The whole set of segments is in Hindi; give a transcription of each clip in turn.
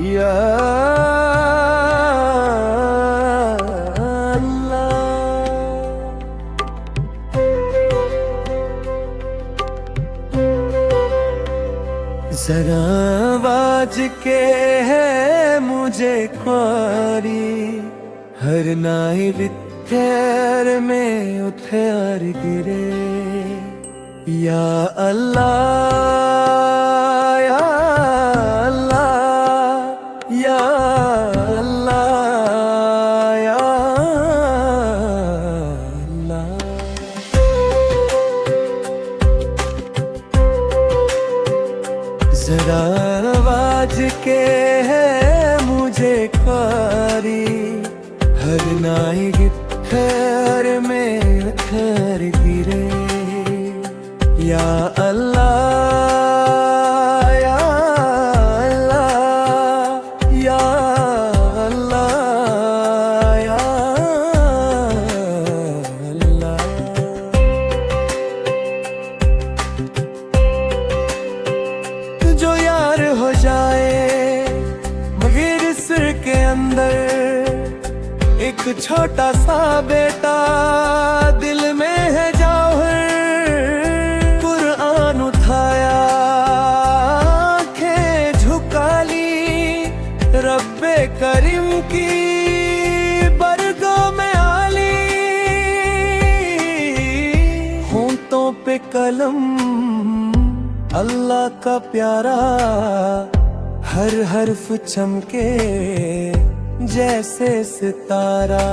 या जरा आवाज के है मुझे ख्वारी हर नाई विथेर में उथेर गिरे या अल्लाह या अल्लाह या अल्लाह या अल्लाह। जरा आवाज के है मुझे ख्वारी हर नाई गिट्ठर में उथर गिरे या अल्लाह या अल्लाह या अल्लाह या अल्लाह। जो यार हो जाए मगर सिर के अंदर एक छोटा सा बेटा दिल में है जौहर कुरान उठाया आंखें झुका ली रब्बे करीम की बरगों में आली होंठों पे कलम अल्लाह का प्यारा हर हर्फ चमके जैसे सितारा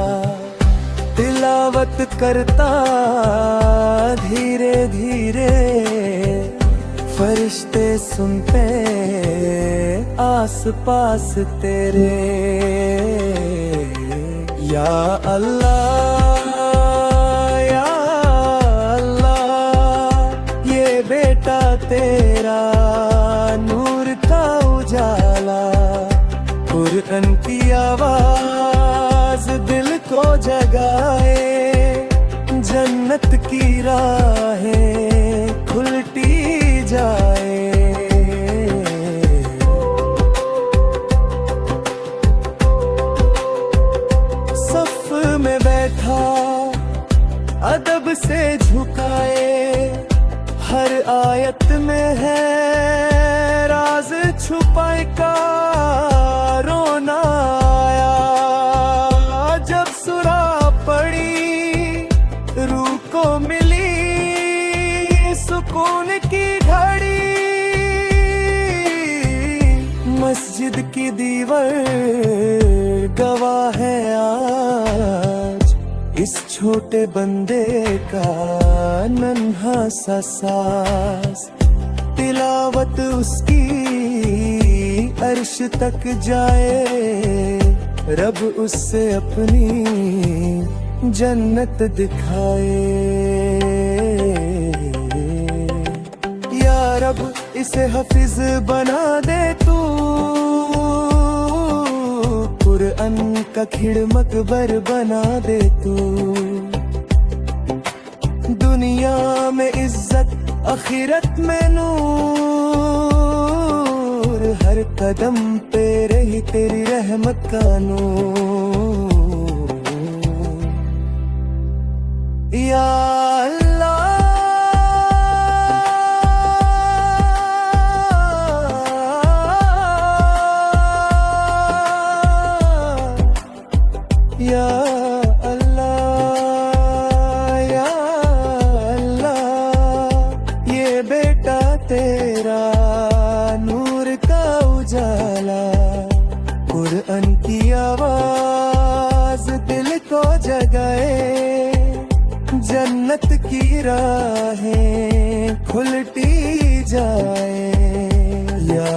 तिलावत करता धीरे धीरे फरिश्ते सुनते आस पास तेरे या अल्लाह या अल्लाह। ये बेटा तेरा नूर का उजाला कुरान की आवाज दिल को जगाए जन्नत की राहें खुलती जाए। सफ में बैठा अदब से झुकाए हर आयत में है राज छुपाए का रोना आया जब सुरा पड़ी रूह को मिली सुकून की घड़ी। मस्जिद की दीवार गवाह है आज इस छोटे बंदे का नन्हा सा सास तिलावत उसकी अर्श तक जाए रब उससे अपनी जन्नत दिखाए। या रब इसे हफिज बना दे तू कुरान का खिड़ मकबर बना दे तू दुनिया में इज्जत आखिरत में नूर हर कदम पे रही तेरी रहमत का नूर या अल्लाह या अल्लाह या अल्लाह। ये बेटा तेरा नूर का उजाला कुरान की आवाज दिल को जगाए जन्नत की राहें खुलती जाए या